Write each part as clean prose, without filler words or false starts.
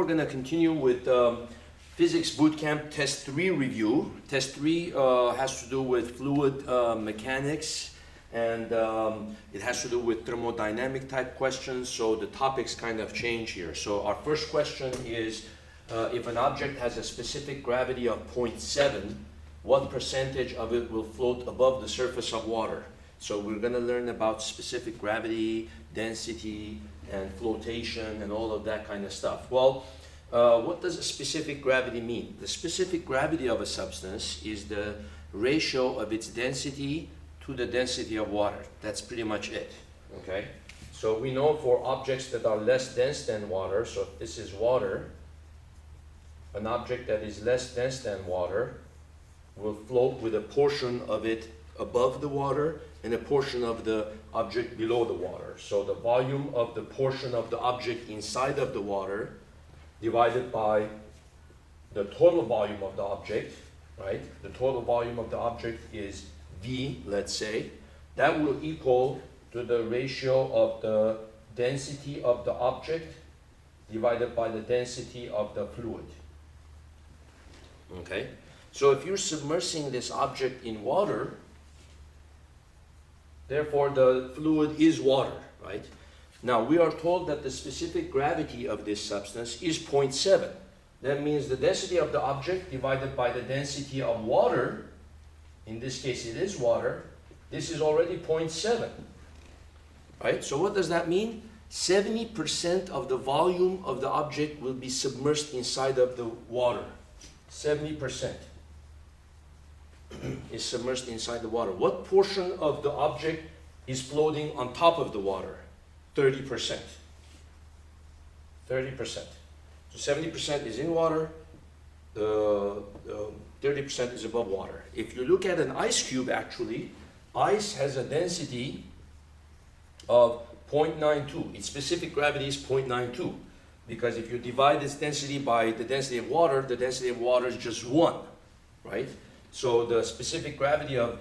we're going to continue with Physics Bootcamp Test 3 review. Test 3 has to do with fluid mechanics, and it has to do with thermodynamic type questions, so the topics kind of change here. So our first question is, if an object has a specific gravity of 0.7, what percentage of it will float above the surface of water? So we're going to learn about specific gravity, density, and flotation, and all of that kind of stuff. Well, what does a specific gravity mean? The specific gravity of a substance is the ratio of its density to the density of water. That's pretty much it, okay? So we know for objects that are less dense than water, so if this is water, an object that is less dense than water will float with a portion of it above the water and a portion of the object below the water. So the volume of the portion of the object inside of the water divided by the total volume of the object, right? The total volume of the object is V, let's say. That will equal to the ratio of the density of the object divided by the density of the fluid. Okay? So if you're submersing this object in water, therefore the fluid is water, right? Now we are told that the specific gravity of this substance is 0.7. That means the density of the object divided by the density of water, in this case it is water, this is already 0.7, right? So what does that mean? 70% of the volume of the object will be submersed inside of the water. 70% is submersed inside the water. What portion of the object is floating on top of the water? 30%. 30%. So 70% is in water, 30% is above water. If you look at an ice cube, actually, ice has a density of 0.92. Its specific gravity is 0.92. Because if you divide this density by the density of water is just 1, right? So the specific gravity of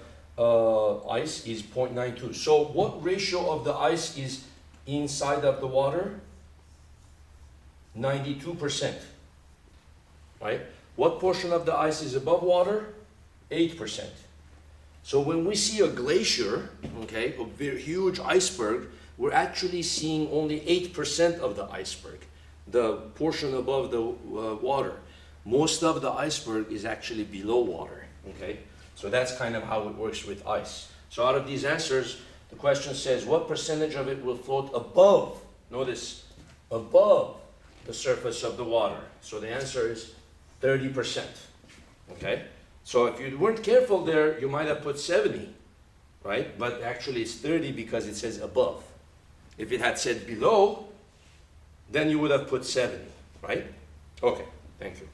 ice is 0.92. So what ratio of the ice is inside of the water? 92%, right? What portion of the ice is above water? 8%. So when we see a glacier, okay, a very huge iceberg, we're actually seeing only 8% of the iceberg, the portion above the water. Most of the iceberg is actually below water, okay? So that's kind of how it works with ice. So out of these answers, the question says, what percentage of it will float above, notice, above the surface of the water? So the answer is 30%, okay? So if you weren't careful there, you might have put 70, right? But actually it's 30 because it says above. If it had said below, then you would have put 70, right? Okay, thank you.